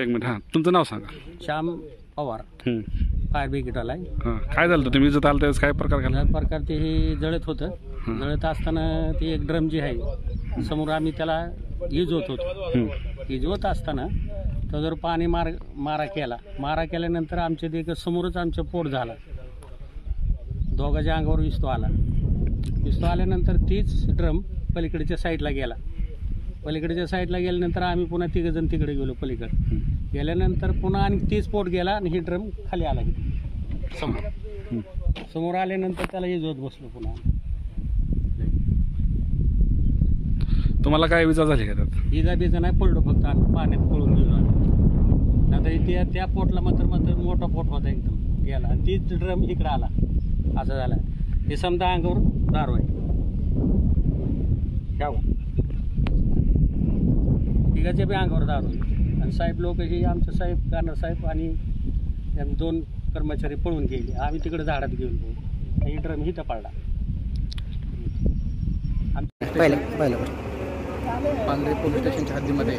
एक मिनिट, हां तुमचं नाव सांगा. श्याम पवार, फायर ब्रिगेडवाला आहे. हां, काय झालं होतं तुम्ही जर आलं त्यावेळेस काय प्रकार घाला? या प्रकार ते हे जळत होतं. जळत असताना ते एक ड्रम जी आहे समोर आम्ही त्याला इजवत होतो. इजवत असताना तो जर पाणी मारा केल्यानंतर आमच्या ते समोरच आमचं पोट झालं. दोघांच्या अंगावर विस्तो आल्यानंतर तीच ड्रम पलीकडच्या साईडला गेला. पलीकडच्या साईडला गेल्यानंतर आम्ही पुन्हा तिघजण तिकडे गेलो. पलीकडे गेल्यानंतर पुन्हा आणि तीच पोट गेला आणि ही ड्रम खाली आला. समोर आल्यानंतर त्याला इजवत बसलो पुन्हा. तुम्हाला काय विजा झाली का त्यात? इजा बिजा नाही, पडलो फक्त आम्ही पाण्यात पळून गेलो आम्ही. आता त्या पोटला मात्र मोठा पोट होता एकदम गेला आणि तीच ड्रम इकडं आला. असं झालं. हे समजा अंगावर दारू आहे. तिघाच्या बी अंगावर दारू आहे. आणि साहेब लोक हे आमचे साहेब गाणर साहेब आणि 2 कर्मचारी पळून गेले. आम्ही तिकडे झाडात गेलो. ही ड्रम हिथं पडला. पांढरे पोलीस स्टेशनच्या हद्दीमध्ये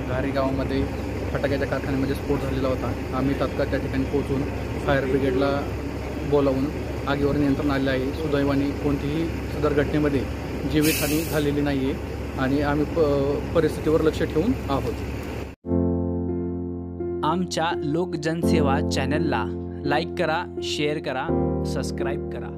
घारी गावामध्ये फटाक्याच्या कारखान्यामध्ये स्फोट झालेला होता. आम्ही तात्काळ त्या ठिकाणी पोहोचून फायर ब्रिगेडला बोलावून आगीवर नियंत्रण आले आहे. सुदैवाने कोणतीही सदर घटनेमध्ये जीवितहानी झालेली नाही आहे आणि आम्ही परिस्थितीवर लक्ष ठेवून आहोत. आमच्या लोकजनसेवा चॅनलला लाईक करा, शेअर करा, सबस्क्राईब करा.